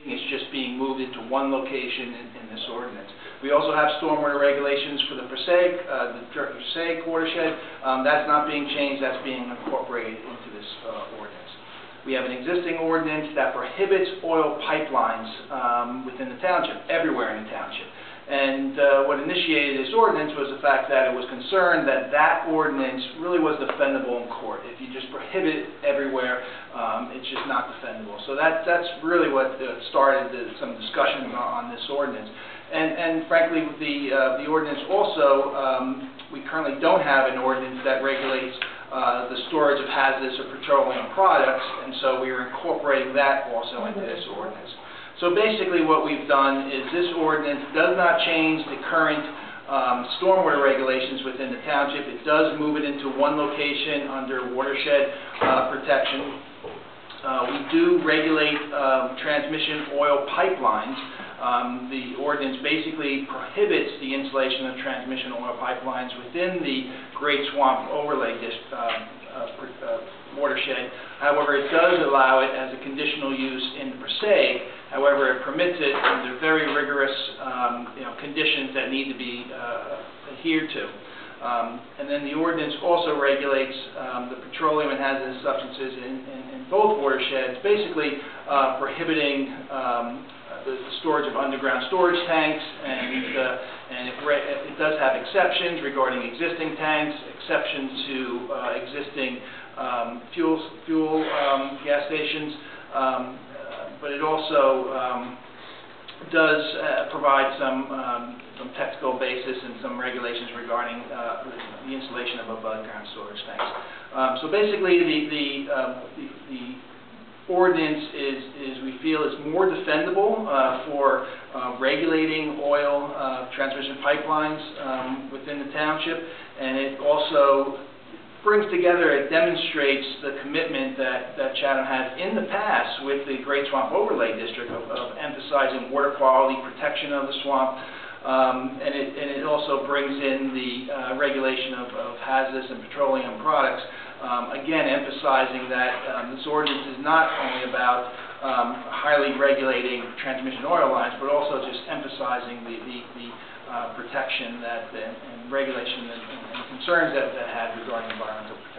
It's just being moved into one location in this ordinance. We also have stormwater regulations for the Passaic watershed. That's not being changed. That's being incorporated into this ordinance. We have an existing ordinance that prohibits oil pipelines within the township, everywhere in the township. And what initiated this ordinance was the fact that it was concerned that that ordinance really was defendable in court. If you just prohibit it everywhere, it's just not defendable. So that's really what started some discussions on this ordinance. And frankly, the ordinance also, we currently don't have an ordinance that regulates the storage of hazardous or petroleum products, and so we are incorporating that also into this ordinance. So basically what we've done is this ordinance does not change the current stormwater regulations within the township. It does move it into one location under watershed protection. We do regulate transmission oil pipelines. The ordinance basically prohibits the installation of transmission oil pipelines within the Great Swamp Overlay watershed. However, it does allow it as a conditional use in the Passaic. However, it permits it under very rigorous conditions that need to be adhered to. And then the ordinance also regulates the petroleum and hazardous substances in both watersheds, basically prohibiting the storage of underground storage tanks, and it does have exceptions regarding existing tanks, exceptions to existing fuel gas stations, but it also does provide some technical basis and some regulations regarding the installation of above-ground storage tanks. So basically, the ordinance is we feel is more defendable for regulating oil transmission pipelines within the township, and it also brings together, it demonstrates the commitment that Chatham has in the past with the Great Swamp Overlay District of emphasizing water quality, protection of the swamp, and it also brings in the regulation of hazardous and petroleum products, again emphasizing that this ordinance is not only about highly regulating transmission oil lines, but also just emphasizing the protection and regulation and concerns that have regarding environmental protection.